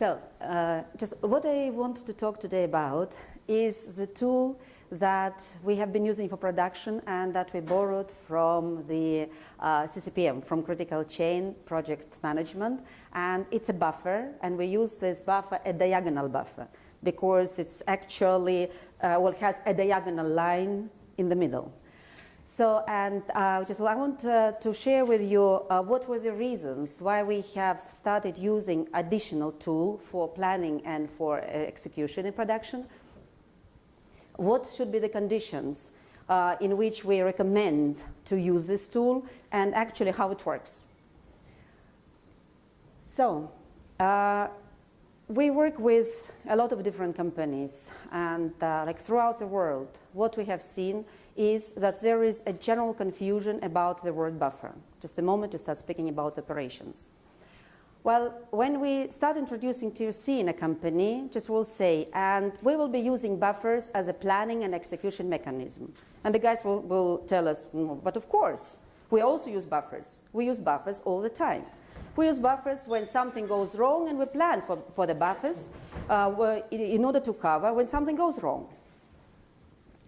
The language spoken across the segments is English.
So, just what I want to talk today about is the tool that we have been using for production and that we borrowed from the CCPM, from Critical Chain Project Management. And it's a buffer, and we use this buffer, a diagonal buffer, because it's actually, it has a diagonal line in the middle. So, and I want to share with you what were the reasons why we have started using additional tool for planning and for execution in production. What should be the conditions in which we recommend to use this tool, and actually how it works. So, we work with a lot of different companies, and like throughout the world, what we have seen is that there is a general confusion about the word buffer, just the moment you start speaking about operations. Well, when we start introducing TRC in a company, just we'll say, and we will be using buffers as a planning and execution mechanism. And the guys will tell us, but of course, we also use buffers. We use buffers all the time. We use buffers when something goes wrong, and we plan for the buffers in order to cover when something goes wrong.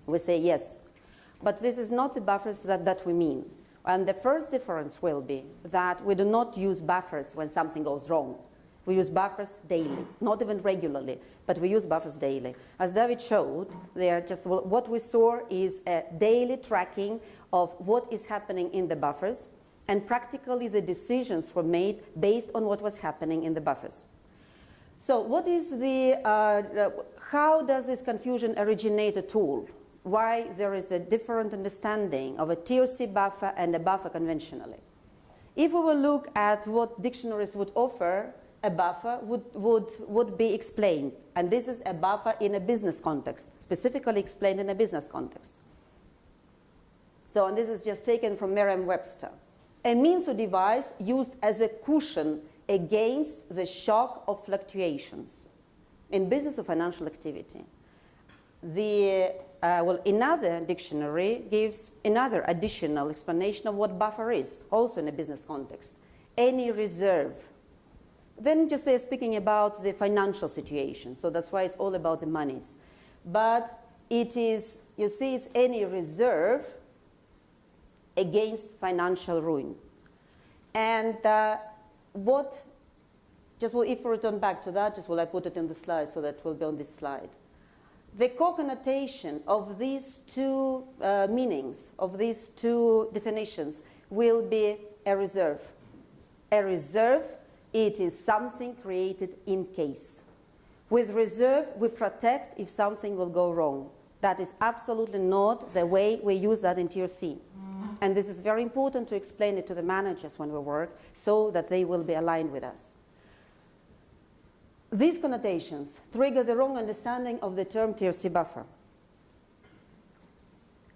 We say yes. But this is not the buffers that we mean. And the first difference will be that we do not use buffers when something goes wrong. We use buffers daily, not even regularly, but we use buffers daily. As David showed, what we saw is a daily tracking of what is happening in the buffers, and practically the decisions were made based on what was happening in the buffers. So what is how does this confusion originate at all? Why there is a different understanding of a TRC buffer and a buffer conventionally. If we will look at what dictionaries would offer, a buffer would be explained. And this is a buffer in a business context, specifically explained in a business context. So, and this is just taken from Merriam-Webster. A means or device used as a cushion against the shock of fluctuations in business or financial activity. Another dictionary gives another additional explanation of what buffer is, also in a business context. Any reserve. Then just they're speaking about the financial situation, so that's why it's all about the monies. But it is, you see, it's any reserve against financial ruin. And if we return back to that, I put it in the slide so that it will be on this slide. The co-connotation of these two meanings, of these two definitions, will be a reserve. A reserve, it is something created in case. With reserve, we protect if something will go wrong. That is absolutely not the way we use that in TRC. And this is very important to explain it to the managers when we work, so that they will be aligned with us. These connotations trigger the wrong understanding of the term TRC buffer.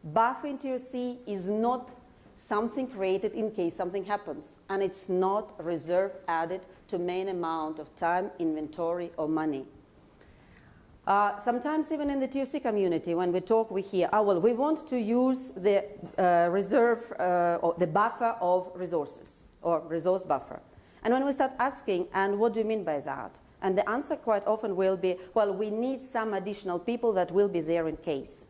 Buffer in TRC is not something created in case something happens, and it's not reserve added to main amount of time, inventory, or money. Sometimes even in the TRC community, when we talk, we hear, we want to use the reserve or the buffer of resources, or resource buffer. And when we start asking, and what do you mean by that? And the answer quite often will be, well, we need some additional people that will be there in case.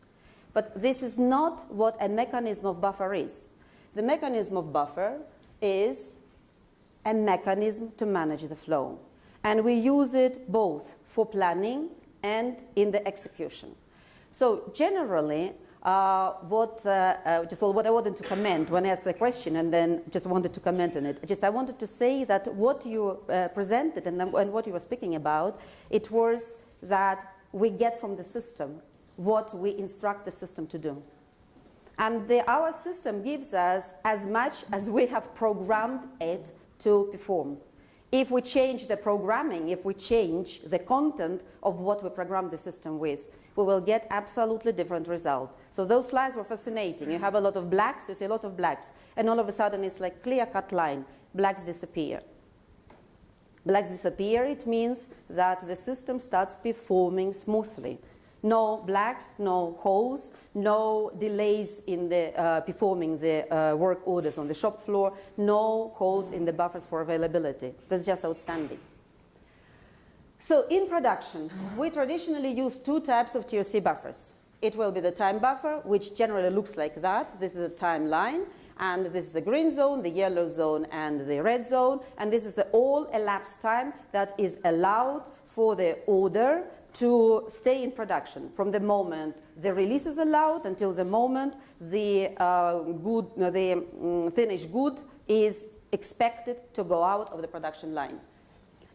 But this is not what a mechanism of buffer is. The mechanism of buffer is a mechanism to manage the flow. And we use it both for planning and in the execution. So generally, what I wanted to comment when I asked the question, and then just wanted to comment on it. I wanted to say that what you presented and what you were speaking about, it was that we get from the system what we instruct the system to do. And our system gives us as much as we have programmed it to perform. If we change the programming, if we change the content of what we programmed the system with, we will get absolutely different result. So those slides were fascinating. You have a lot of blacks, you see a lot of blacks, and all of a sudden it's like clear-cut line. Blacks disappear. Blacks disappear, it means that the system starts performing smoothly. No blacks, no holes, no delays in the performing the work orders on the shop floor, no holes in the buffers for availability. That's just outstanding. So in production, we traditionally use two types of TOC buffers. It will be the time buffer, which generally looks like that. This is a timeline, and this is the green zone, the yellow zone, and the red zone. And this is the all elapsed time that is allowed for the order to stay in production from the moment the release is allowed until the moment the finished good is expected to go out of the production line.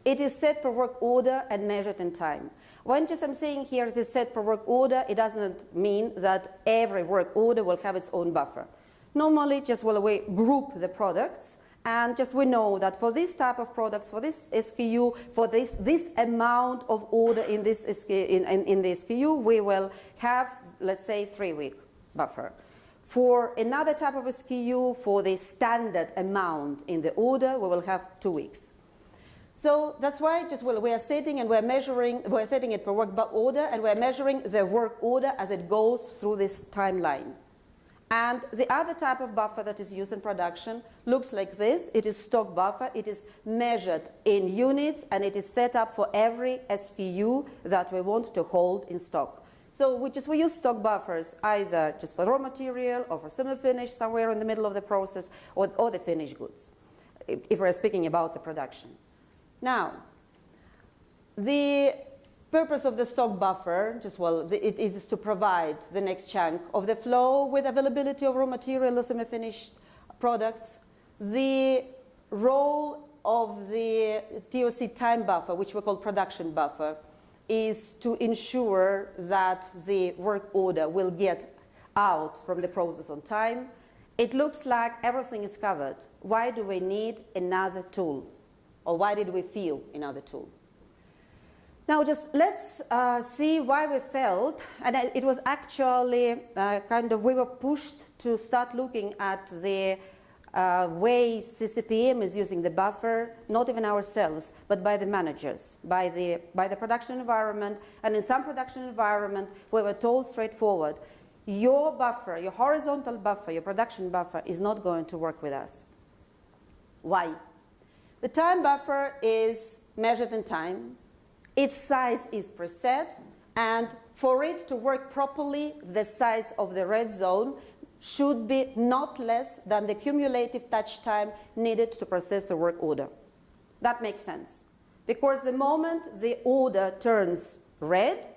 It is set per work order and measured in time. When just I'm saying here it is set per work order, it doesn't mean that every work order will have its own buffer. Normally, just we group the products, and just we know that for this type of products, for this SKU, for this amount of order in this in the SKU, we will have, let's say, 3-week buffer. For another type of SKU, for the standard amount in the order, we will have 2 weeks. So that's why just we are setting and we're measuring, we're setting it per work order, and we're measuring the work order as it goes through this timeline. And the other type of buffer that is used in production looks like this. It is stock buffer. It is measured in units, and it is set up for every SKU that we want to hold in stock. So we use stock buffers either just for raw material or for semi-finished somewhere in the middle of the process, or the finished goods, if we're speaking about the production. Now, the purpose of the stock buffer, it is to provide the next chunk of the flow with availability of raw material or semi-finished products. The role of the TOC time buffer, which we call production buffer, is to ensure that the work order will get out from the process on time. It looks like everything is covered. Why do we need another tool? Or why did we feel another tool? Now just let's see why we felt, and it was actually we were pushed to start looking at the way CCPM is using the buffer, not even ourselves, but by the managers, by the production environment. And in some production environment, we were told straightforward, your buffer, your horizontal buffer, your production buffer is not going to work with us. Why? The time buffer is measured in time. Its size is preset, and for it to work properly, the size of the red zone should be not less than the cumulative touch time needed to process the work order. That makes sense, because the moment the order turns red,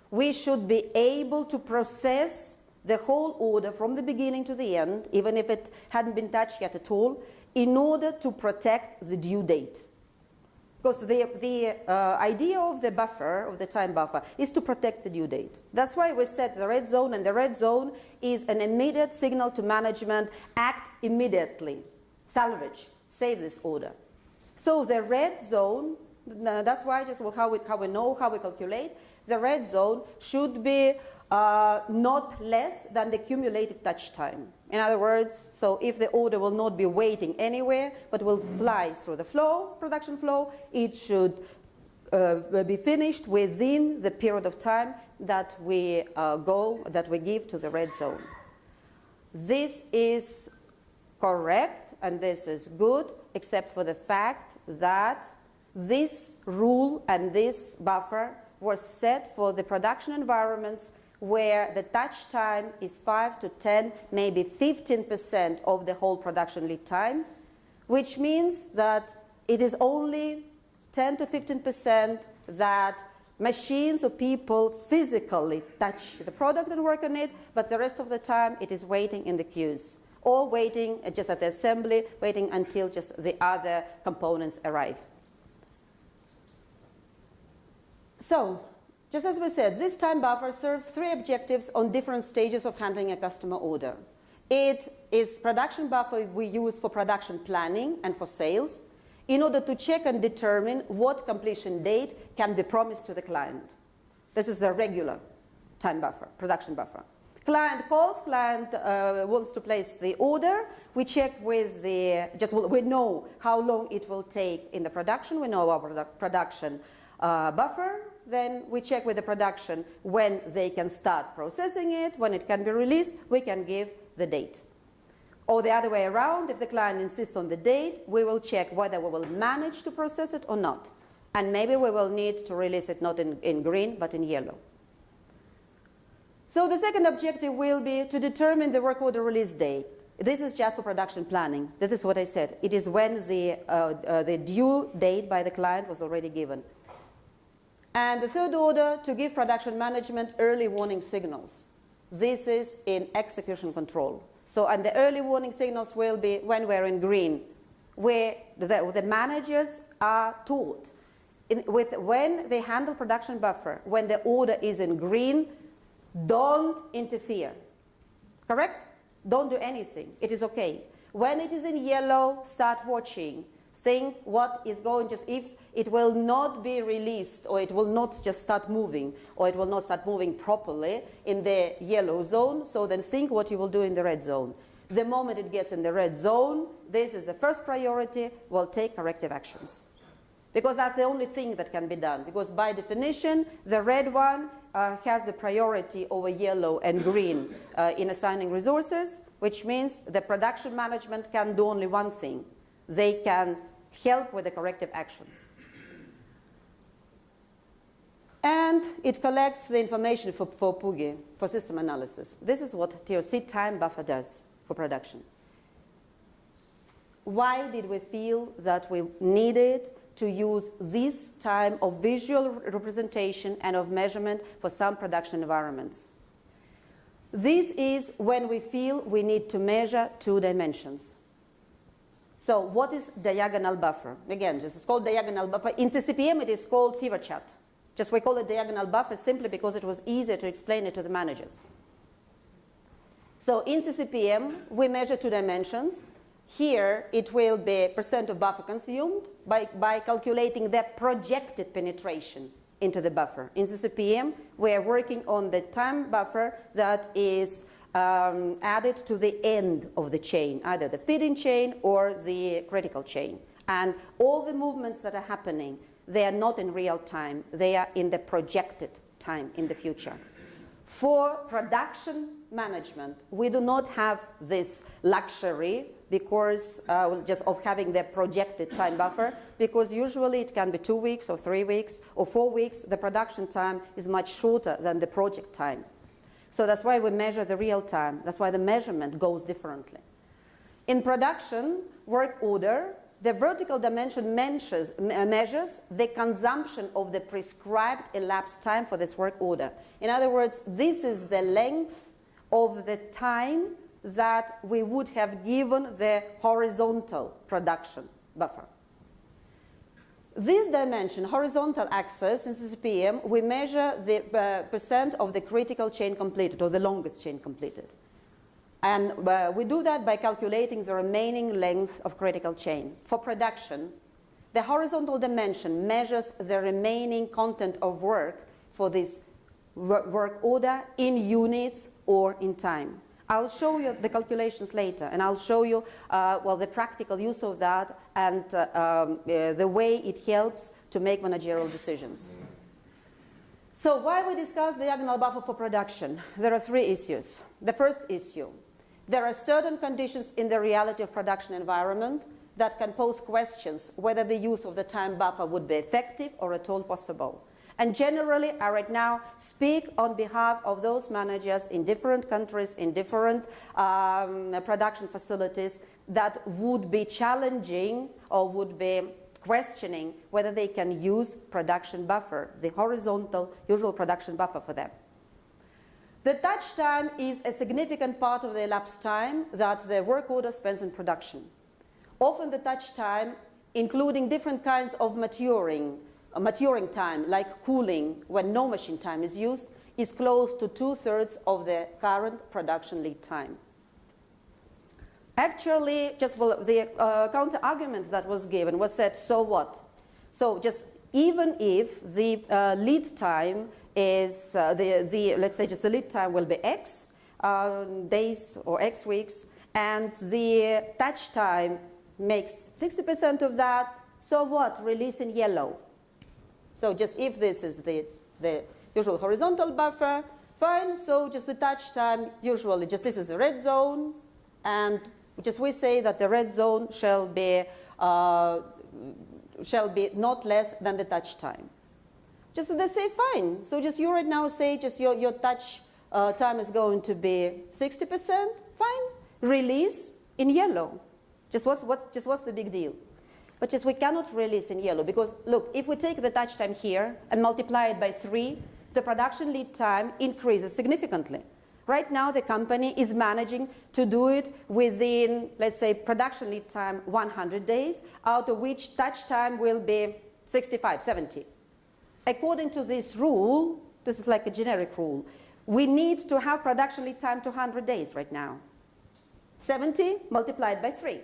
we should be able to process the whole order from the beginning to the end, even if it hadn't been touched yet at all, in order to protect the due date. Because the idea of the buffer, of the time buffer, is to protect the due date. That's why we set the red zone, and the red zone is an immediate signal to management, act immediately, salvage, save this order. So the red zone, that's why just how we know, how we calculate, the red zone should be not less than the cumulative touch time. In other words, so if the order will not be waiting anywhere, but will fly through the flow, production flow, it should be finished within the period of time that we give to the red zone. This is correct and this is good, except for the fact that this rule and this buffer was set for the production environments where the touch time is 5 to 10, maybe 15% of the whole production lead time, which means that it is only 10 to 15% that machines or people physically touch the product and work on it, but the rest of the time it is waiting in the queues or waiting just at the assembly, waiting until just the other components arrive. So, just as we said, this time buffer serves 3 objectives on different stages of handling a customer order. It is production buffer we use for production planning and for sales in order to check and determine what completion date can be promised to the client. This is the regular time buffer, production buffer. Client calls, client wants to place the order. We check with we know how long it will take in the production. We know our production buffer. Then we check with the production when they can start processing it, when it can be released, we can give the date. Or the other way around, if the client insists on the date, we will check whether we will manage to process it or not. And maybe we will need to release it not in green, but in yellow. So the second objective will be to determine the work order release date. This is just for production planning. That is what I said. It is when the due date by the client was already given. And the third order, to give production management early warning signals. This is in execution control. So, and the early warning signals will be when we're in green, where the managers are taught when they handle production buffer, when the order is in green, don't interfere. Correct? Don't do anything. It is okay. When it is in yellow, start watching. Think what is going, just if it will not be released, or it will not just start moving, or it will not start moving properly in the yellow zone, so then think what you will do in the red zone. The moment it gets in the red zone, this is the first priority, we'll take corrective actions. Because that's the only thing that can be done. Because by definition, the red one has the priority over yellow and green in assigning resources, which means the production management can do only one thing. They can help with the corrective actions. And it collects the information for PUGI, for system analysis. This is what TOC time buffer does for production. Why did we feel that we needed to use this time of visual representation and of measurement for some production environments? This is when we feel we need to measure 2 dimensions. So what is diagonal buffer? Again, this is called diagonal buffer. In CCPM, it is called fever chat. Just we call it diagonal buffer simply because it was easier to explain it to the managers. So in CCPM, we measure 2 dimensions. Here, it will be percent of buffer consumed by calculating the projected penetration into the buffer. In CCPM, we are working on the time buffer that is added to the end of the chain, either the feeding chain or the critical chain. And all the movements that are happening, they are not in real time. They are in the projected time in the future. For production management, we do not have this luxury because just of having the projected time buffer, because usually it can be 2 weeks or 3 weeks or 4 weeks. The production time is much shorter than the project time. So that's why we measure the real time. That's why the measurement goes differently. In production work order, the vertical dimension measures the consumption of the prescribed elapsed time for this work order. In other words, this is the length of the time that we would have given the horizontal production buffer. This dimension, horizontal axis in CCPM, we measure the percent of the critical chain completed, or the longest chain completed. And we do that by calculating the remaining length of critical chain. For production, the horizontal dimension measures the remaining content of work for this work order in units or in time. I'll show you the calculations later, and I'll show you well, the practical use of that and the way it helps to make managerial decisions. So why we discuss diagonal buffer for production? There are 3 issues. The first issue, there are certain conditions in the reality of production environment that can pose questions whether the use of the time buffer would be effective or at all possible. And generally, I right now speak on behalf of those managers in different countries, in different production facilities that would be challenging or would be questioning whether they can use production buffer, the horizontal usual production buffer for them. The touch time is a significant part of the elapsed time that the work order spends in production. Often the touch time, including different kinds of maturing time, like cooling, when no machine time is used, is close to 2/3 of the current production lead time. Actually, just the counter-argument that was given was said, so what? So just even if the lead time is, let's say just the lead time will be X days or X weeks, and the touch time makes 60% of that, so what? Release in yellow. So just if this is the usual horizontal buffer, fine, so just the touch time, usually just this is the red zone, and just we say that the red zone shall be shall be not less than the touch time. Just they say fine. So just you right now say just your touch time is going to be 60%. Fine. Release in yellow. Just what's the big deal? But just we cannot release in yellow because look, if we take the touch time here and multiply it by 3, the production lead time increases significantly. Right now, the company is managing to do it within, let's say, production lead time 100 days, out of which touch time will be 65, 70. According to this rule, this is like a generic rule, we need to have production lead time 200 days right now. 70 multiplied by 3.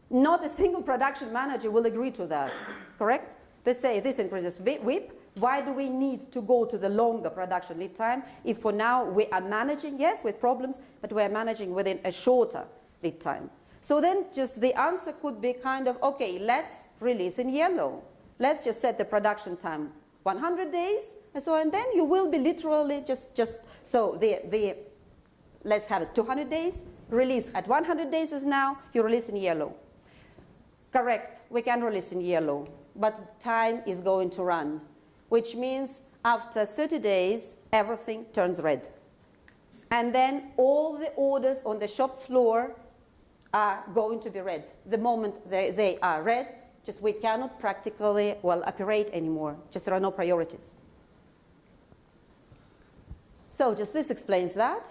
Not a single production manager will agree to that, correct? They say this increases WIP. Why do we need to go to the longer production lead time if for now we are managing, yes, with problems, but we are managing within a shorter lead time? So then just the answer could be kind of, okay, let's release in yellow. Let's just set the production time 100 days, and so and then you will be literally so let's have it 200 days, release at 100 days is now, you release in yellow. Correct, we can release in yellow, but time is going to run, which means after 30 days, everything turns red. And then all the orders on the shop floor are going to be red. The moment they are red, just we cannot practically, operate anymore. Just there are no priorities. So just this explains that.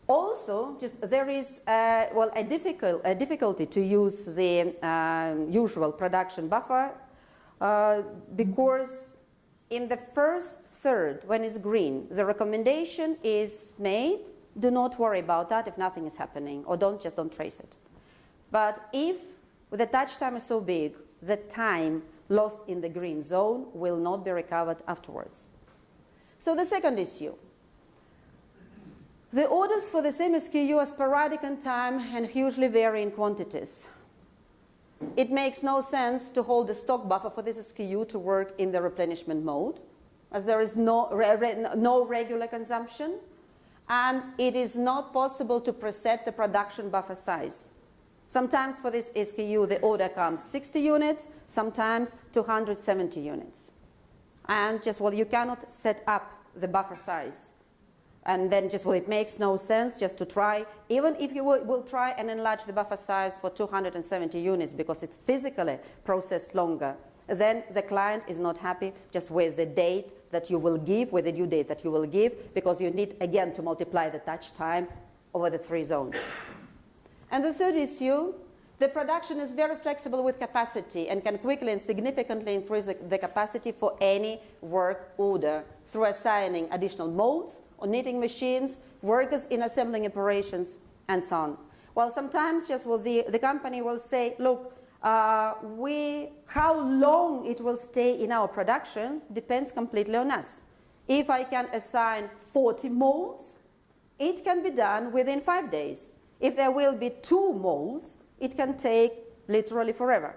Also, just there is a difficulty to use the usual production buffer because in the first third, when it's green, the recommendation is made, do not worry about that if nothing is happening, or don't trace it. But if the touch time is so big, the time lost in the green zone will not be recovered afterwards. So the second issue. The orders for the same SKU are sporadic in time and hugely vary in quantities. It makes no sense to hold a stock buffer for this SKU to work in the replenishment mode, as there is no regular consumption, and it is not possible to preset the production buffer size. Sometimes for this SKU, the order comes 60 units, sometimes 270 units. And you cannot set up the buffer size. And then it makes no sense just to try, even if you will try and enlarge the buffer size for 270 units because it's physically processed longer, then the client is not happy just with the date that you will give, with the due date that you will give, because you need, again, to multiply the touch time over the 3 zones. And the third issue, the production is very flexible with capacity and can quickly and significantly increase the capacity for any work order through assigning additional molds or knitting machines, workers in assembling operations, and so on. Well, sometimes the company will say, look, how long it will stay in our production depends completely on us. If I can assign 40 molds, it can be done within 5 days. If there will be 2 molds, it can take literally forever.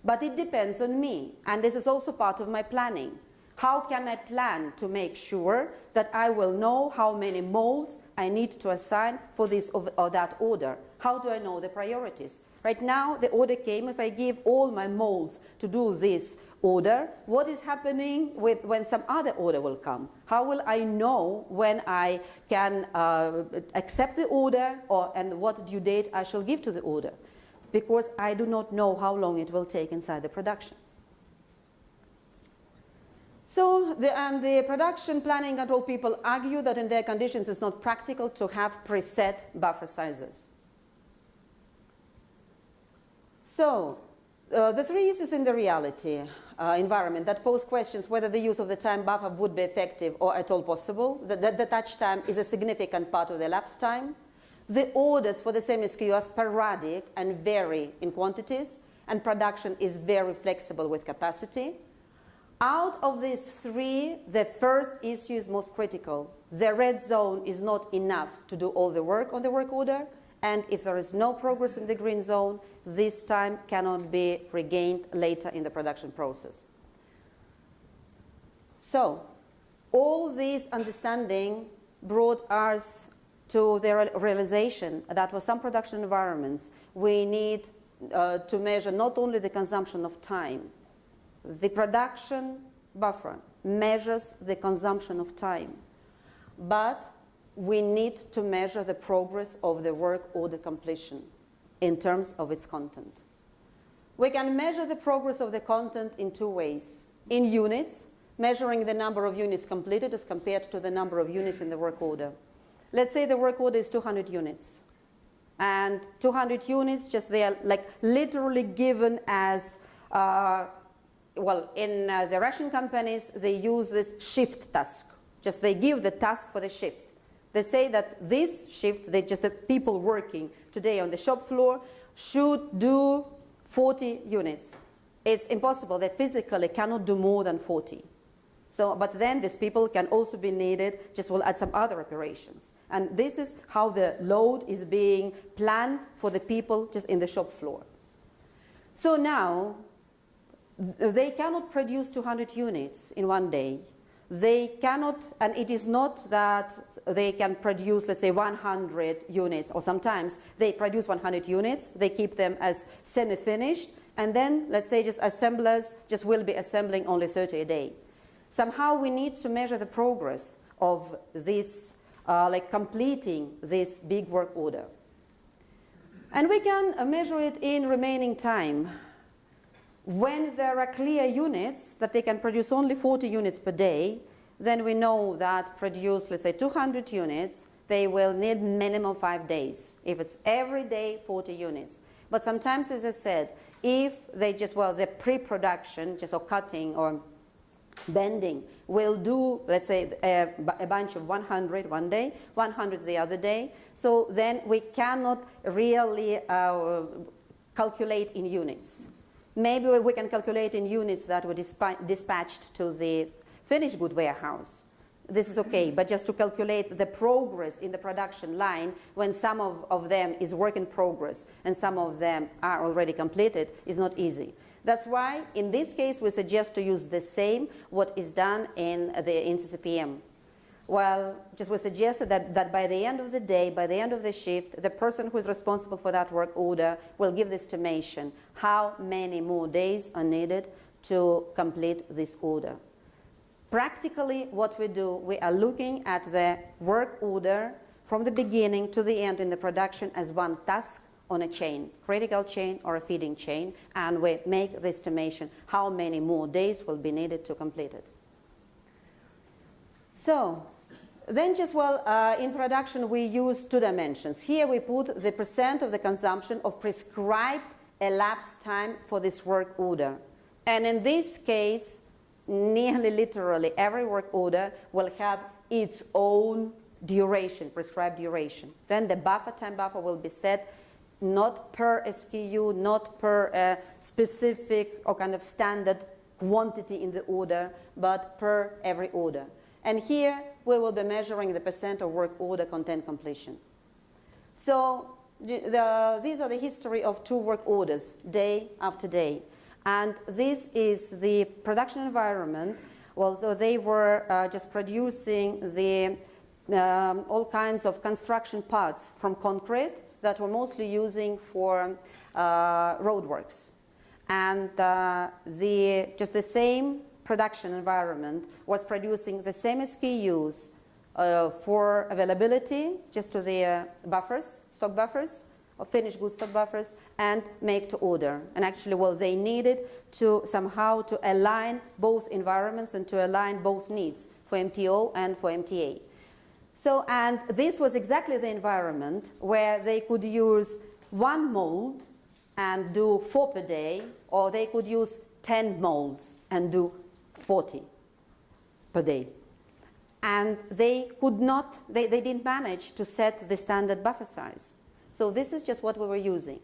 But it depends on me, and this is also part of my planning. How can I plan to make sure that I will know how many molds I need to assign for this or that order? How do I know the priorities? Right now, the order came. If I give all my molds to do this order, what is happening when some other order will come? How will I know when I can accept the order and what due date I shall give to the order? Because I do not know how long it will take inside the production. So the production planning control people argue that in their conditions it's not practical to have preset buffer sizes. So the 3 issues in the reality environment that pose questions whether the use of the time buffer would be effective or at all possible. The touch time is a significant part of the elapsed time. The orders for the same SKU are sporadic and vary in quantities, and production is very flexible with capacity. Out of these 3, the first issue is most critical. The red zone is not enough to do all the work on the work order, and if there is no progress in the green zone, this time cannot be regained later in the production process. So, all this understanding brought us to the realization that for some production environments, we need to measure not only the consumption of time. The production buffer measures the consumption of time, but we need to measure the progress of the work order completion in terms of its content. We can measure the progress of the content in two ways. In units, measuring the number of units completed as compared to the number of units in the work order. Let's say the work order is 200 units. And 200 units, just they are like literally given as, well, in the Russian companies, they use this shift task. Just they give the task for the shift. They say that this shift, the people working today on the shop floor should do 40 units. It's impossible. They physically cannot do more than 40. So, but then these people can also be needed just well at some other operations. And this is how the load is being planned for the people just in the shop floor. So now, they cannot produce 200 units in one day. They cannot, and it is not that they can produce, let's say, 100 units, or sometimes they produce 100 units, they keep them as semi-finished, and then, let's say, just assemblers just will be assembling only 30 a day. Somehow we need to measure the progress of this, like completing this big work order. And we can measure it in remaining time. When there are clear units that they can produce only 40 units per day, then we know that produce, let's say, 200 units, they will need minimum 5 days. If it's every day, 40 units. But sometimes, as I said, if they just, well, the pre-production, just or cutting or bending, will do, let's say, a bunch of 100 one day, 100 the other day. So then we cannot really calculate in units. Maybe we can calculate in units that were dispatched to the finished good warehouse. This is okay, but just to calculate the progress in the production line when some of them is work in progress and some of them are already completed is not easy. That's why, in this case, we suggest to use the same what is done in CCPM. Well, just we suggested that by the end of the day, by the end of the shift, the person who is responsible for that work order will give the estimation how many more days are needed to complete this order. Practically, what we do, we are looking at the work order from the beginning to the end in the production as one task on a chain, critical chain or a feeding chain, and we make the estimation how many more days will be needed to complete it. So then just well, in production we use two dimensions. Here we put the percent of the consumption of prescribed elapsed time for this work order. And in this case, nearly literally every work order will have its own duration, prescribed duration. Then the buffer, time buffer will be set not per SKU, not per specific or kind of standard quantity in the order, but per every order. And here we will be measuring the percent of work order content completion. So these are the history of two work orders, day after day. And this is the production environment. Well, so they were just producing the all kinds of construction parts from concrete that were mostly using for roadworks. And just the same production environment was producing the same SKUs for availability, just to the buffers, stock buffers, or finished goods stock buffers, and make to order. And actually, well, they needed to somehow to align both environments and to align both needs for MTO and for MTA. So, and this was exactly the environment where they could use one mold and do 4 per day, or they could use 10 molds and do 40 per day. And they could not, they didn't manage to set the standard buffer size. So this is just what we were using.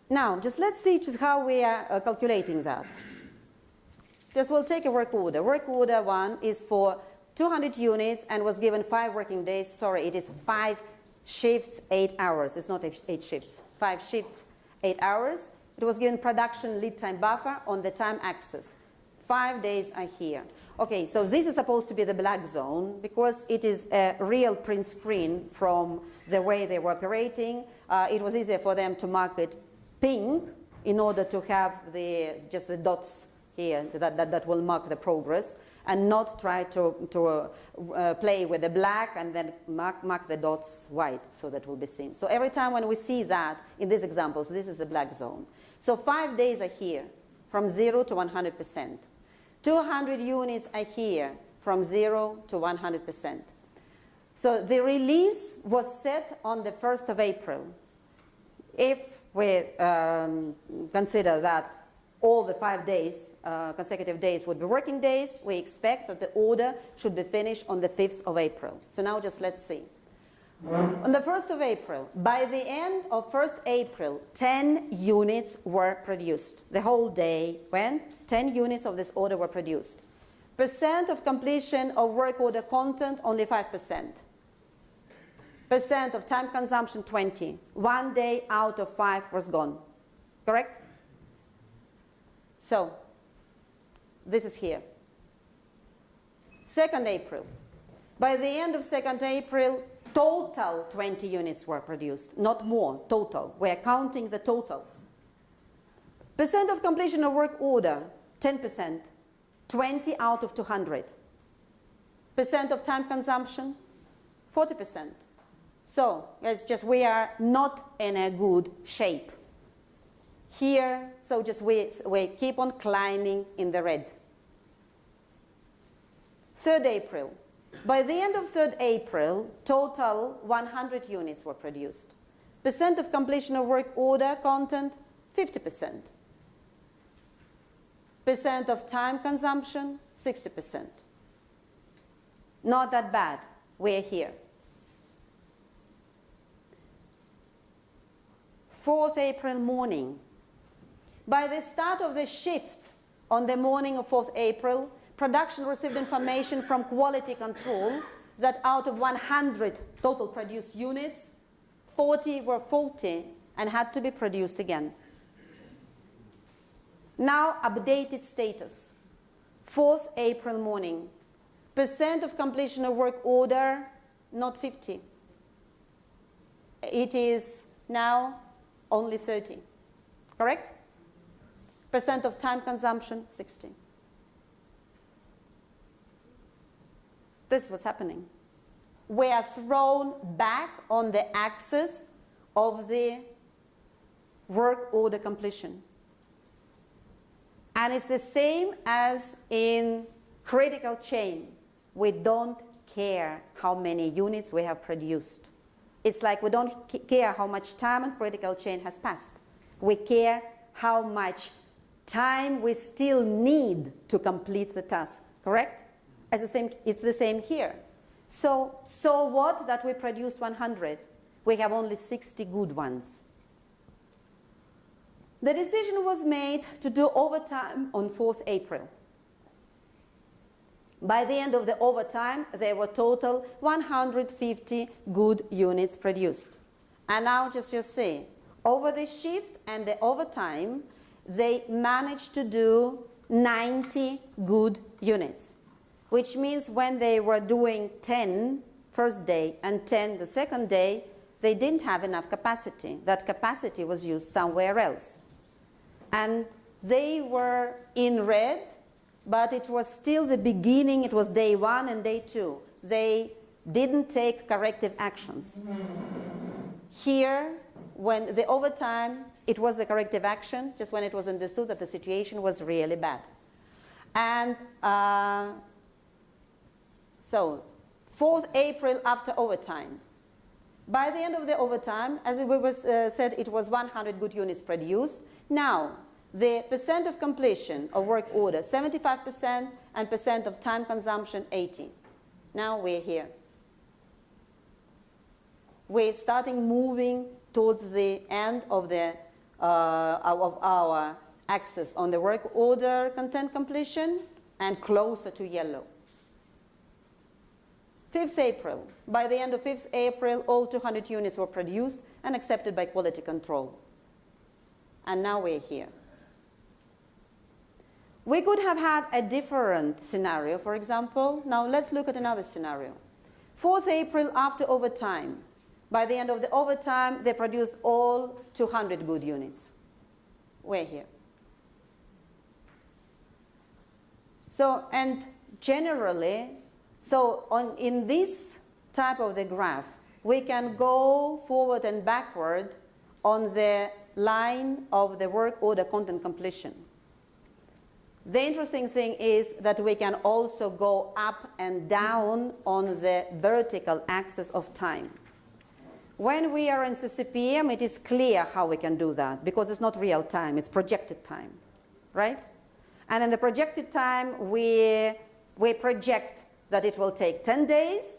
Now, just let's see just how we are calculating that. Just we'll take a work order. Work order 1 is for 200 units and was given 5 working days. Sorry, it is 5 shifts, 8 hours. It's not 8 shifts. 5 shifts, 8 hours. It was given production lead time buffer on the time axis. 5 days are here. Okay, so this is supposed to be the black zone because it is a real print screen from the way they were operating. it was easier for them to mark it pink in order to have just the dots here that will mark the progress, and not try to play with the black and then mark the dots white, so that will be seen. So every time when we see that, in these examples, this is the black zone. So 5 days are here, from 0 to 100%. 200 units are here, from 0 to 100%. So the release was set on the 1st of April. If we consider that all the 5 days, consecutive days would be working days, we expect that the order should be finished on the 5th of April. So now just let's see. On the 1st of April, by the end of 1st April, 10 units were produced. The whole day when 10 units of this order were produced. Percent of completion of work order content, only 5%. Percent of time consumption, 20. 1 day out of 5 was gone. Correct? So, this is here. 2nd April. By the end of 2nd April, total 20 units were produced, not more, total. We are counting the total. Percent of completion of work order, 10%, 20 out of 200. Percent of time consumption, 40%. So, it's just we are not in a good shape. Here, so just we keep on climbing in the red. 3rd April. By the end of 3rd April, total 100 units were produced. Percent of completion of work order content, 50%. Percent of time consumption, 60%. Not that bad. We're here. 4th April morning. By the start of the shift on the morning of 4th April, production received information from quality control that out of 100 total produced units, 40 were faulty and had to be produced again. Now, updated status. 4th April morning. Percent of completion of work order, not 50. It is now only 30. Correct? Percent of time consumption, 60. This is what's happening. We are thrown back on the axis of the work order completion. And it's the same as in critical chain. We don't care how many units we have produced. It's like we don't care how much time on critical chain has passed. We care how much time we still need to complete the task, correct? It's the same here. So what that we produced 100? We have only 60 good ones. The decision was made to do overtime on 4th April. By the end of the overtime, there were total 150 good units produced. And now just you see, over the shift and the overtime, they managed to do 90 good units, which means when they were doing 10 first day and 10 the second day, they didn't have enough capacity. That capacity was used somewhere else. And they were in red, but it was still the beginning. It was day 1 and day 2. They didn't take corrective actions. Here, when the overtime, it was the corrective action, just when it was understood that the situation was really bad. And so, 4th April after overtime. By the end of the overtime, as it was said, it was 100 good units produced. Now, the percent of completion of work order, 75%, and percent of time consumption, 80. Now we're here. We're starting moving towards the end of our axis on the work order content completion and closer to yellow. 5th April. By the end of 5th April, all 200 units were produced and accepted by quality control. And now we're here. We could have had a different scenario, for example. Now let's look at another scenario. 4th April after overtime. By the end of the overtime, they produced all 200 good units. We're here. So, and generally, in this type of the graph, we can go forward and backward on the line of the work order content completion. The interesting thing is that we can also go up and down on the vertical axis of time. When we are in CCPM, it is clear how we can do that, because it's not real time, it's projected time, right? And in the projected time, we project that it will take 10 days,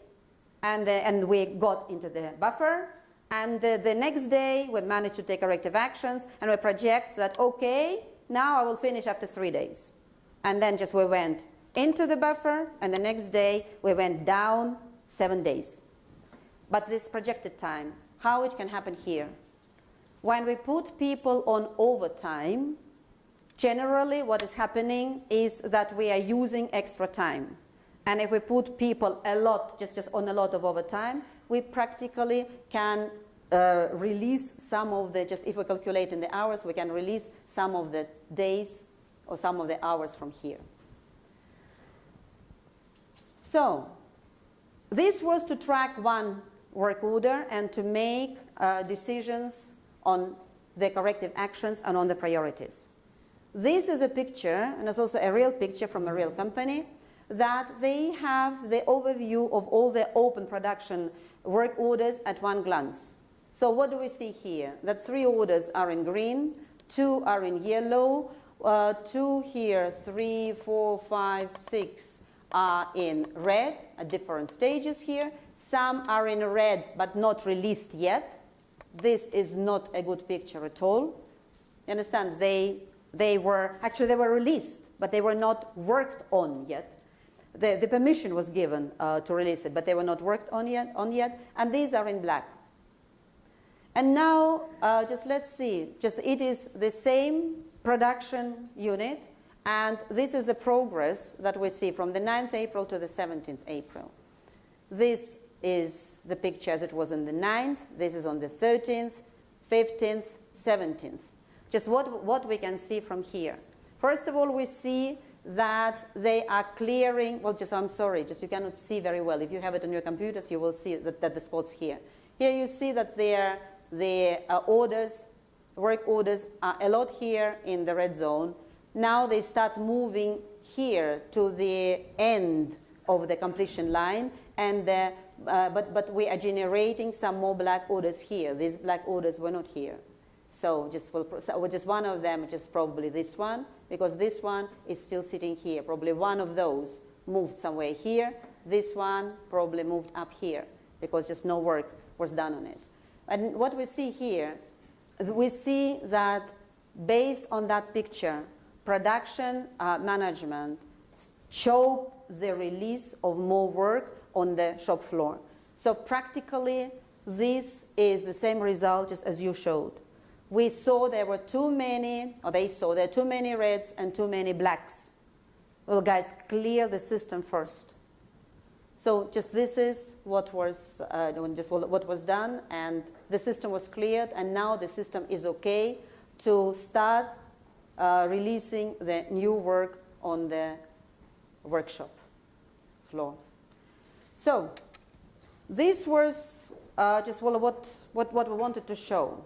and we got into the buffer, and the next day we managed to take corrective actions, and we project that, okay, now I will finish after 3 days. And then just we went into the buffer, and the next day we went down 7 days. But this projected time, how it can happen here? When we put people on overtime, generally what is happening is that we are using extra time. And if we put people a lot, just on a lot of overtime, we practically can release some of the, just if we calculate in the hours, we can release some of the days or some of the hours from here. So this was to track one work order and to make decisions on the corrective actions and on the priorities. This is a picture, and it's also a real picture from a real company, that they have the overview of all the open production work orders at one glance. So what do we see here? That 3 orders are in green, 2 are in yellow, 2 here, 3, 4, 5, 6 are in red at different stages here. Some are in red but not released yet. This is not a good picture at all. You understand? They were released, but they were not worked on yet. The permission was given to release it, but they were not worked on yet, and these are in black. And now, just let's see, it is the same production unit, and this is the progress that we see from the 9th April to the 17th April. This is the picture as it was on the 9th, this is on the 13th, 15th, 17th. Just what we can see from here. First of all, we see that they are clearing, well, I'm sorry, you cannot see very well. If you have it on your computers, you will see that the spots here. Here you see that the work orders are a lot here in the red zone. Now they start moving here to the end of the completion line, and but we are generating some more black orders here. These black orders were not here. So just one of them, just probably this one, because this one is still sitting here. Probably one of those moved somewhere here. This one probably moved up here, because just no work was done on it. And what we see here, we see that based on that picture, production management showed the release of more work on the shop floor. So practically, this is the same result just as you showed. We saw there were too many, or they saw there were too many reds and too many blacks. Well, guys, clear the system first. So just this is what was what was done, and the system was cleared, and now the system is okay to start releasing the new work on the workshop floor. So this was just what we wanted to show.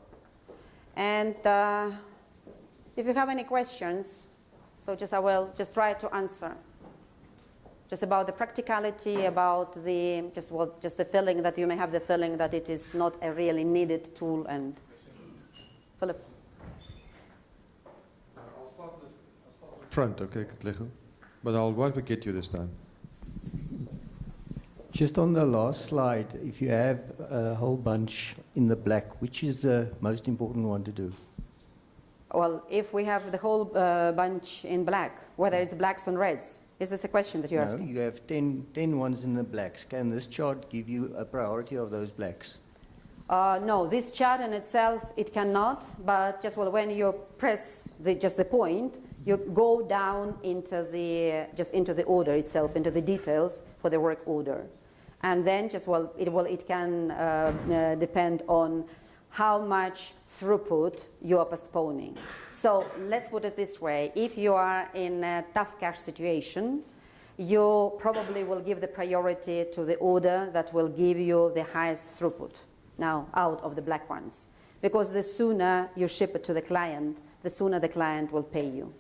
And if you have any questions, so I will just try to answer. Just about the practicality, about the just the feeling that you may have the feeling that it is not a really needed tool. And Philip. I'll start with front, okay, Katlego? But I'll why we get you this time. Just on the last slide, if you have a whole bunch in the black, which is the most important one to do? Well, if we have the whole bunch in black, whether it's blacks or reds, is this a question that you're asking? You have 10 ones in the blacks. Can this chart give you a priority of those blacks? No, this chart in itself, it cannot, but just when you press the point, you go down into the order itself, into the details for the work order. And then it can depend on how much throughput you are postponing. So let's put it this way. If you are in a tough cash situation, you probably will give the priority to the order that will give you the highest throughput now out of the black ones. Because the sooner you ship it to the client, the sooner the client will pay you.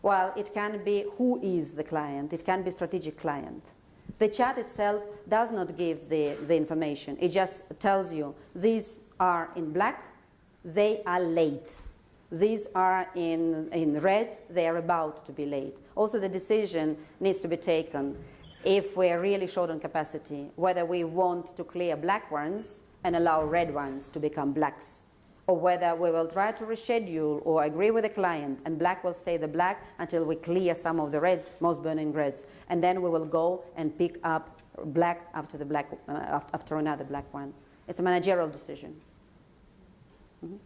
Well, it can be who is the client. It can be strategic client. The chart itself does not give the information. It just tells you these are in black, they are late. These are in red, they are about to be late. Also, the decision needs to be taken if we're really short on capacity, whether we want to clear black ones and allow red ones to become blacks, or whether we will try to reschedule or agree with the client and black will stay the black until we clear some of the reds, most burning reds, and then we will go and pick up black after the black after another black one. It's a managerial decision. Mm-hmm.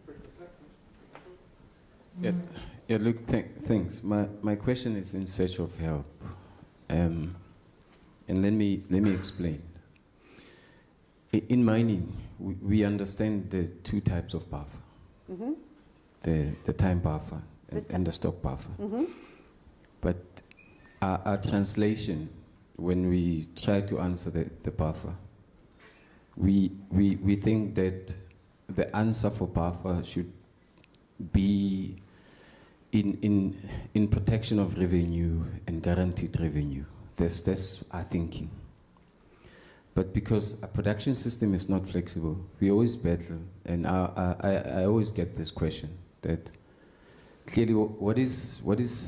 Yeah, look, thanks. My question is in search of help. And let me explain. In mining, we understand the two types of buffer. Mm-hmm. The time buffer and the stock buffer. Mm-hmm. But our translation, when we try to answer the buffer, we think that the answer for buffer should be in protection of revenue and guaranteed revenue. That's our thinking. But because a production system is not flexible, we always battle, and I always get this question that clearly what is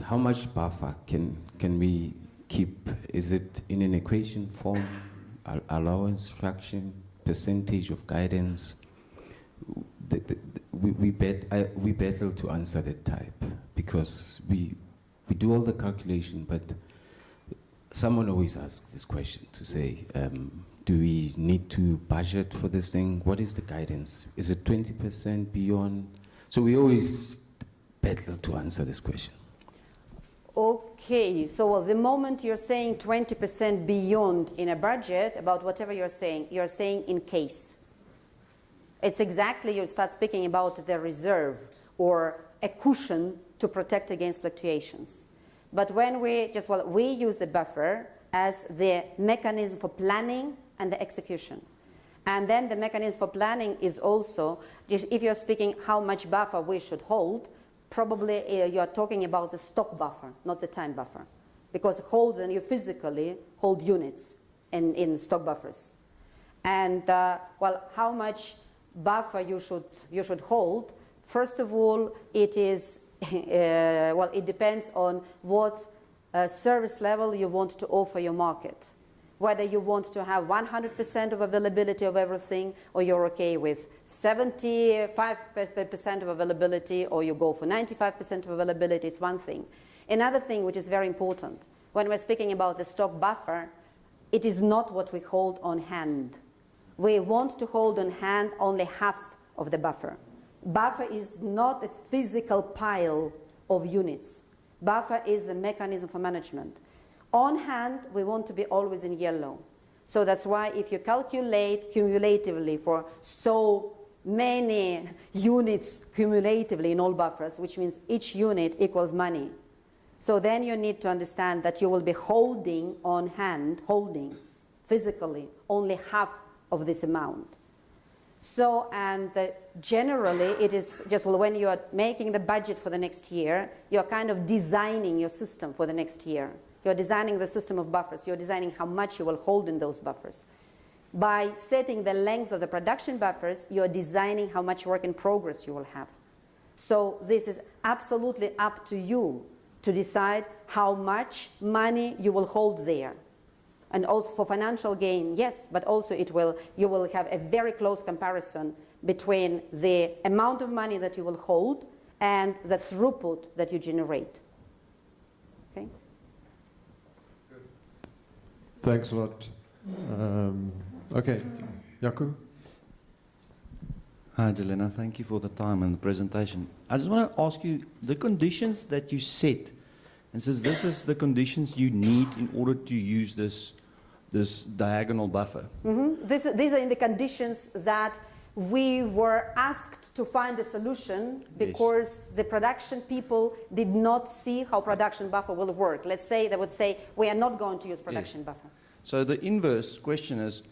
how much buffer can we keep? Is it in an equation form, allowance, fraction, percentage of guidance? We battle to answer that type because we do all the calculation, but someone always asks this question to say, do we need to budget for this thing? What is the guidance? Is it 20% beyond? So we always battle to answer this question. Okay, so the moment you're saying 20% beyond in a budget, about whatever you're saying in case. It's exactly, you start speaking about the reserve or a cushion to protect against fluctuations. But when we use the buffer as the mechanism for planning and the execution. And then the mechanism for planning is also, if you're speaking how much buffer we should hold, probably you're talking about the stock buffer, not the time buffer. Because you physically hold units in stock buffers. And how much buffer you should hold, first of all, it is, it depends on what service level you want to offer your market. Whether you want to have 100% of availability of everything, or you're okay with 75% of availability, or you go for 95% of availability, it's one thing. Another thing which is very important, when we're speaking about the stock buffer, it is not what we hold on hand. We want to hold on hand only half of the buffer. Buffer is not a physical pile of units. Buffer is the mechanism for management. On hand, we want to be always in yellow. So that's why if you calculate cumulatively for so many units cumulatively in all buffers, which means each unit equals money. So then you need to understand that you will be holding on hand, physically, only half of this amount. So, and generally it is just, when you are making the budget for the next year, you're kind of designing your system for the next year. You're designing the system of buffers. You're designing how much you will hold in those buffers. By setting the length of the production buffers, you're designing how much work in progress you will have. So this is absolutely up to you to decide how much money you will hold there. And also for financial gain, yes, but also you will have a very close comparison between the amount of money that you will hold and the throughput that you generate. Okay? Thanks a lot. Okay, Jaco? Hi, Jelena. Thank you for the time and the presentation. I just want to ask you, the conditions that you set, and since this is the conditions you need in order to use this this diagonal buffer. These are in the conditions that we were asked to find a solution because the production people did not see how production buffer will work. Let's say they would say, we are not going to use production buffer. So the inverse question is,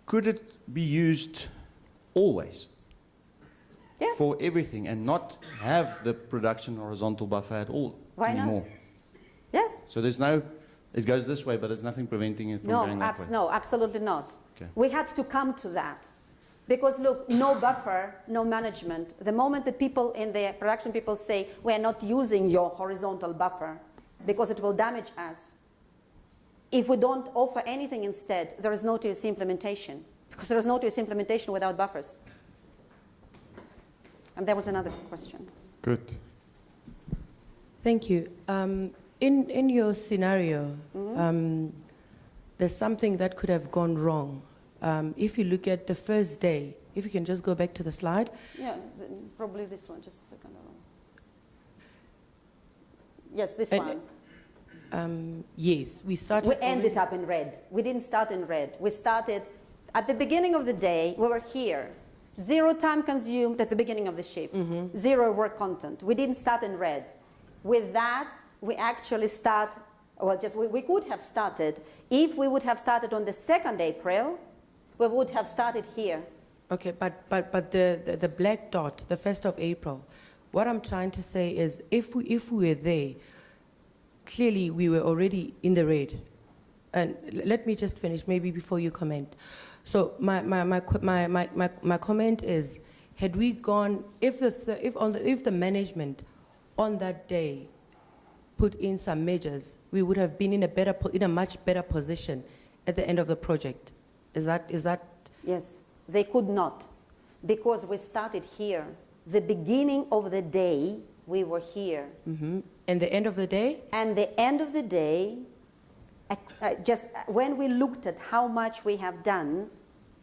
could it be used always Yes. for everything and not have the production horizontal buffer at all Why not? anymore? Yes? So there's no, it goes this way, but there's nothing preventing it from going that way. No, absolutely not. Okay. We had to come to that. Because look, no buffer, no management. The moment the people in the production people say, we are not using your horizontal buffer because it will damage us. If we don't offer anything instead, there is no TLC implementation. Because there is no TLC implementation without buffers. And there was another question. Good. Thank you. In your scenario, there's something that could have gone wrong. If you look at the first day, if you can just go back to the slide. Yeah, probably this one, just a second. Yes, this And- one. Yes, we started. We ended up in red. We didn't start in red. We started at the beginning of the day, we were here. 0 time consumed at the beginning of the shift. 0 work content. We didn't start in red. With that, we actually start, well, just we could have started. If we would have started on the 2nd April, we would have started here. Okay, but the black dot, the 1st of April, what I'm trying to say is if we were there, clearly we were already in the red. And let me just finish maybe before you comment. So my comment is, had we gone, if the management on that day put in some measures, we would have been in a much better position at the end of the project. Is that? Yes, they could not, because we started here. The beginning of the day, we were here. And the end of the day? And the end of the day, just when we looked at how much we have done,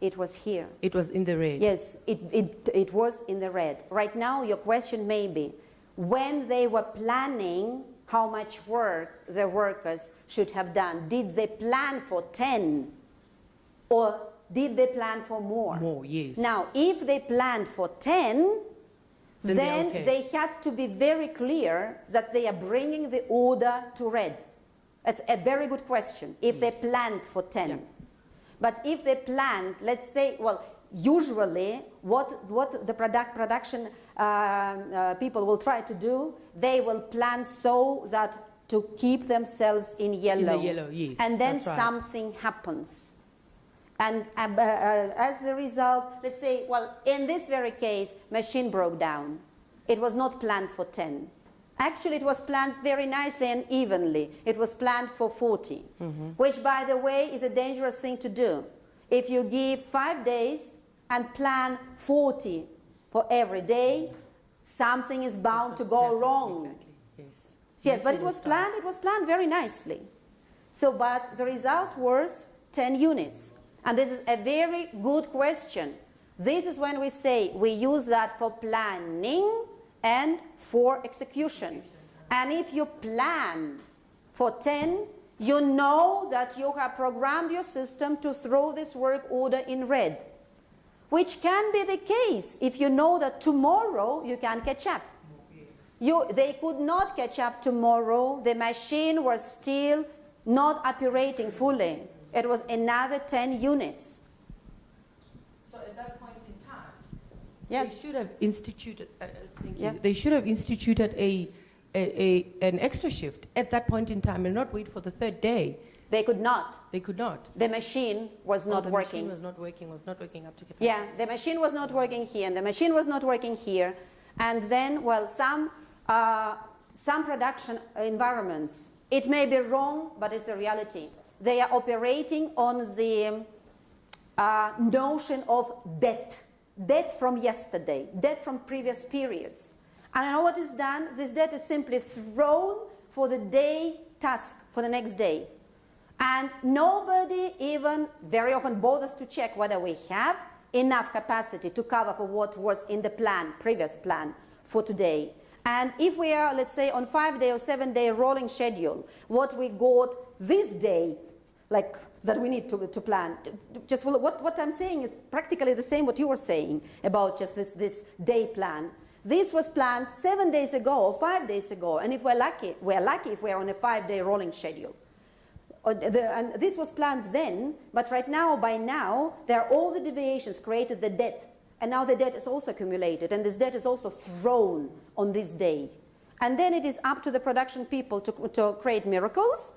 it was here. It was in the red. Yes, it was in the red. Right now, your question may be, when they were planning how much work the workers should have done, did they plan for 10 or did they plan for more? More, yes. Now, if they planned for 10, Then they're then okay. they had to be very clear that they are bringing the order to red. That's a very good question, if they planned for 10. Yeah. But if they planned, let's say, well, usually what the production people will try to do, they will plan so that to keep themselves in yellow. In the yellow, yes, And then that's right. something happens. And as the result, let's say, well, in this very case, machine broke down. It was not planned for 10. Actually, it was planned very nicely and evenly. It was planned for 40, which, by the way, is a dangerous thing to do. If you give 5 days and plan 40 for every day, something is bound to go wrong. Exactly, yes. Yes, but Nothing it was planned very nicely. So, but the result was 10 units. And this is a very good question. This is when we say we use that for planning and for execution. And if you plan for 10, you know that you have programmed your system to throw this work order in red, which can be the case if you know that tomorrow you can catch up. They could not catch up tomorrow. The machine was still not operating fully. It was another 10 units. So at that point in time, Yes. they should have instituted. Thank you. Yeah. They should have instituted an extra shift at that point in time and not wait for the 3rd day. They could not. They could not. The machine was not the working. Machine was not working up to capacity. Yeah, the machine was not working here, and the machine was not working here. And then, well, some production environments, it may be wrong, but it's the reality. They are operating on the notion of debt from yesterday, debt from previous periods. And I know what is done. This debt is simply thrown for the day task for the next day. And nobody even very often bothers to check whether we have enough capacity to cover for what was in the plan, previous plan for today. And if we are, let's say, on 5-day or 7-day rolling schedule, what we got this day like that we need to plan. Just what I'm saying is practically the same what you were saying about just this day plan. This was planned 7 days ago or 5 days ago, and if we're lucky if we're on a 5-day rolling schedule. And this was planned then, but right now, by now, there are all the deviations created the debt, and now the debt is also accumulated, and this debt is also thrown on this day. And then it is up to the production people to create miracles,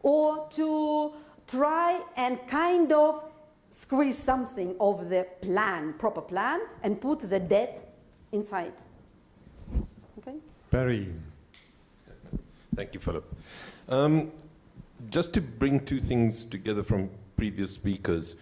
or to try and kind of squeeze something of the plan, proper plan, and put the debt inside. Okay? Barry. Thank you, Philip. Just to bring two things together from previous speakers,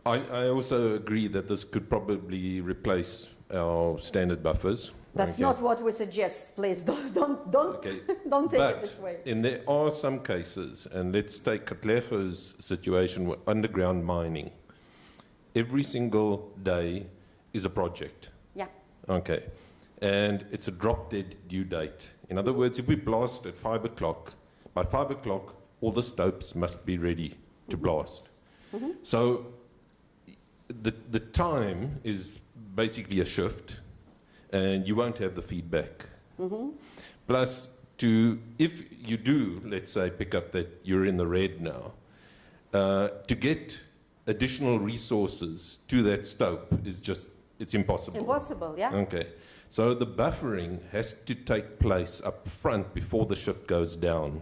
I also agree that this could probably replace our standard buffers. That's not what we suggest. Please don't Okay. don't take But it this way. there are some cases, and let's take Katlego's situation with underground mining. Every single day is a project. Yeah. Okay. And it's a drop-dead due date. In other words, if we blast at 5 o'clock, by 5 o'clock, all the stopes must be ready to blast. So the time is basically a shift, and you won't have the feedback. Plus, if you do, let's say, pick up that you're in the red now, to get additional resources to that stope is just, it's impossible. Impossible, yeah. Okay. So the buffering has to take place up front before the shift goes down.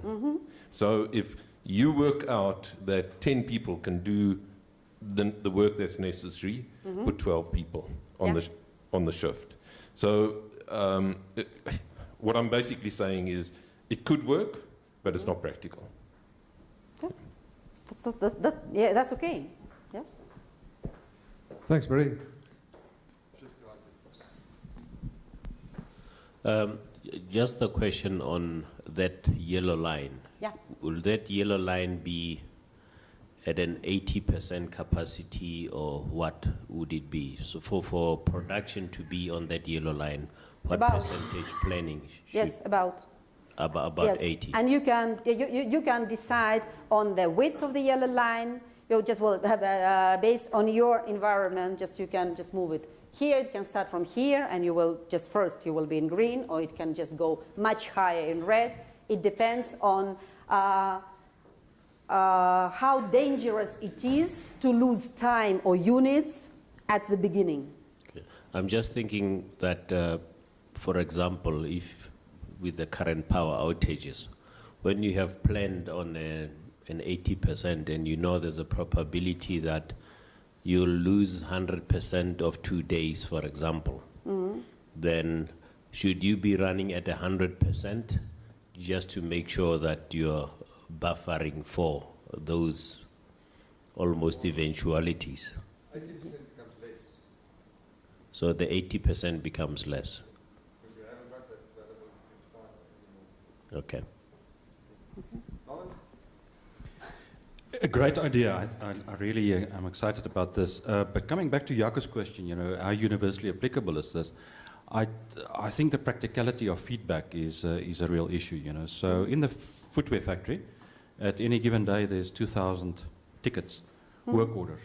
So if you work out that 10 people can do the work that's necessary, put 12 people on the shift. So what I'm basically saying is it could work, but it's not practical. Okay. That's okay. Yeah. Thanks, Barry. Just a question on that yellow line. Yeah. Will that yellow line be at an 80% capacity, or what would it be? So for production to be on that yellow line, what percentage planning? Yes, about yes. 80. And you can decide on the width of the yellow line. You just will have based on your environment. You can just move it. Here it can start from here, and you will be in green, or it can just go much higher in red. It depends on how dangerous it is to lose time or units at the beginning. Okay. I'm just thinking that, for example, if with the current power outages, when you have planned on an 80% and you know there's a probability that you'll lose 100% of 2 days, for example, then should you be running at 100% just to make sure that you're buffering for those almost eventualities? 80% becomes less. So the 80% becomes less. Because you haven't got that available time anymore. Okay. Nolan? A great idea. I really am excited about this. But coming back to Jaco's question, how universally applicable is this? I think the practicality of feedback is a real issue. So in the footwear factory, at any given day, there's 2,000 tickets, work orders.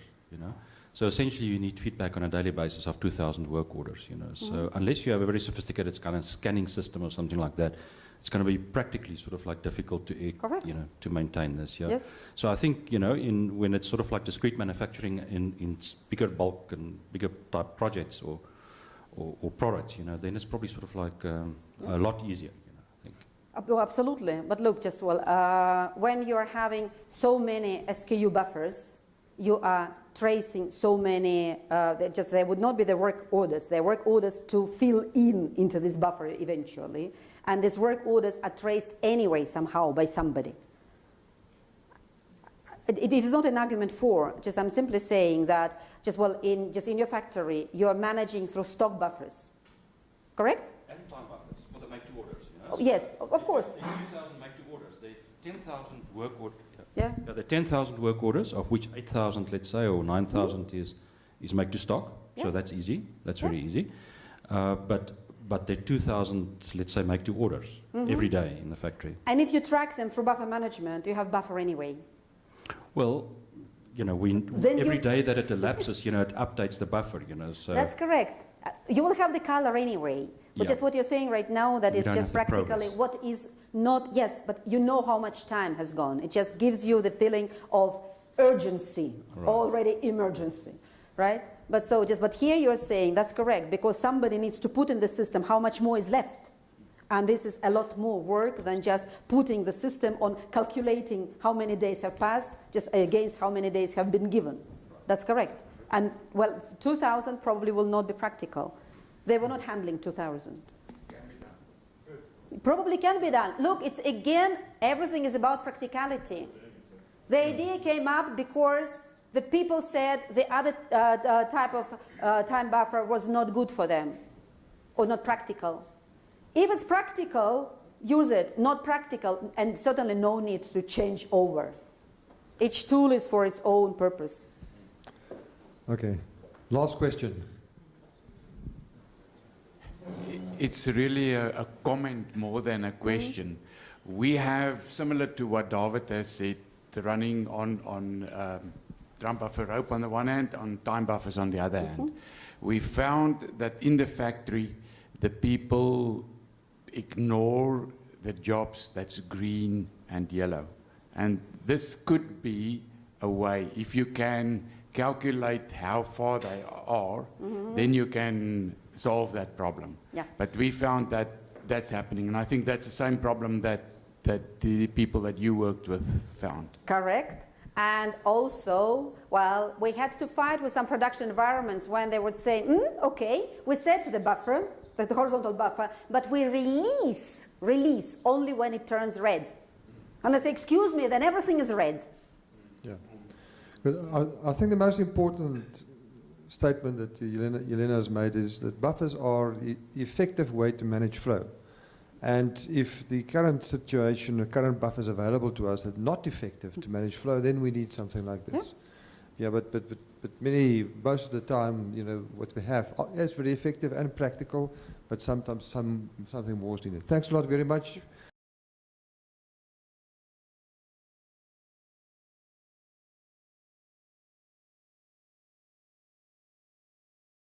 So essentially, you need feedback on a daily basis of 2,000 work orders. So unless you have a very sophisticated kind of scanning system or something like that, it's going to be practically sort of like difficult to maintain this. Yeah. Yes. So I think when it's sort of like discrete manufacturing in bigger bulk and bigger type projects or products, then it's probably sort of like a lot easier. I think. Oh, absolutely. But look, when you are having so many SKU buffers, you are tracing so many. There would not be the work orders. There are work orders to fill into this buffer eventually. And these work orders are traced anyway somehow by somebody. It is not an argument for. I'm simply saying that in your factory you are managing through stock buffers, correct? And time buffers for the make-to orders. Yes, of course. In 2,000 make-to orders, the 10,000 work orders. Yeah. The 10,000 work orders, of which 8,000, let's say, or 9,000 is make to stock. Yes. So that's easy. That's very easy. But there are 2,000, let's say, make to orders every day in the factory. And if you track them through buffer management, you have buffer anyway. Well, you know, Then every you- day that it elapses, you know, it updates the buffer, you know, so. That's correct. You will have the color anyway, which Yeah. is what you're saying right now, that You is don't just have the practically progress. what is not, yes, but you know how much time has gone. It just gives you the feeling of urgency, already emergency, right? But here you're saying that's correct, because somebody needs to put in the system how much more is left. And this is a lot more work than just putting the system on calculating how many days have passed, just against how many days have been given. That's correct. And, well, 2,000 probably will not be practical. They were not handling 2,000. Probably can be done. Look, it's again, everything is about practicality. The idea came up because the people said the other type of time buffer was not good for them, or not practical. If it's practical, use it. Not practical, and certainly no need to change over. Each tool is for its own purpose. Okay. Last question. It's really a comment more than a question. We have, similar to what David has said, running on drum buffer rope on the one hand, on time buffers on the other hand. We found that in the factory, the people ignore the jobs that's green and yellow. And this could be a way, if you can calculate how far they are, then you can solve that problem. Yeah. But we found that that's happening, and I think that's the same problem that the people that you worked with found. Correct. And also, well, we had to fight with some production environments when they would say, okay, we set the buffer, the horizontal buffer, but we release only when it turns red. And I say, excuse me, then everything is red. Yeah. But I think the most important statement that Jelena has made is that buffers are the effective way to manage flow. And if the current situation, the current buffers available to us are not effective to manage flow, then we need something like this. Yeah, but most of the time, you know, what we have is very effective and practical, but sometimes something more is needed. Thanks a lot very much.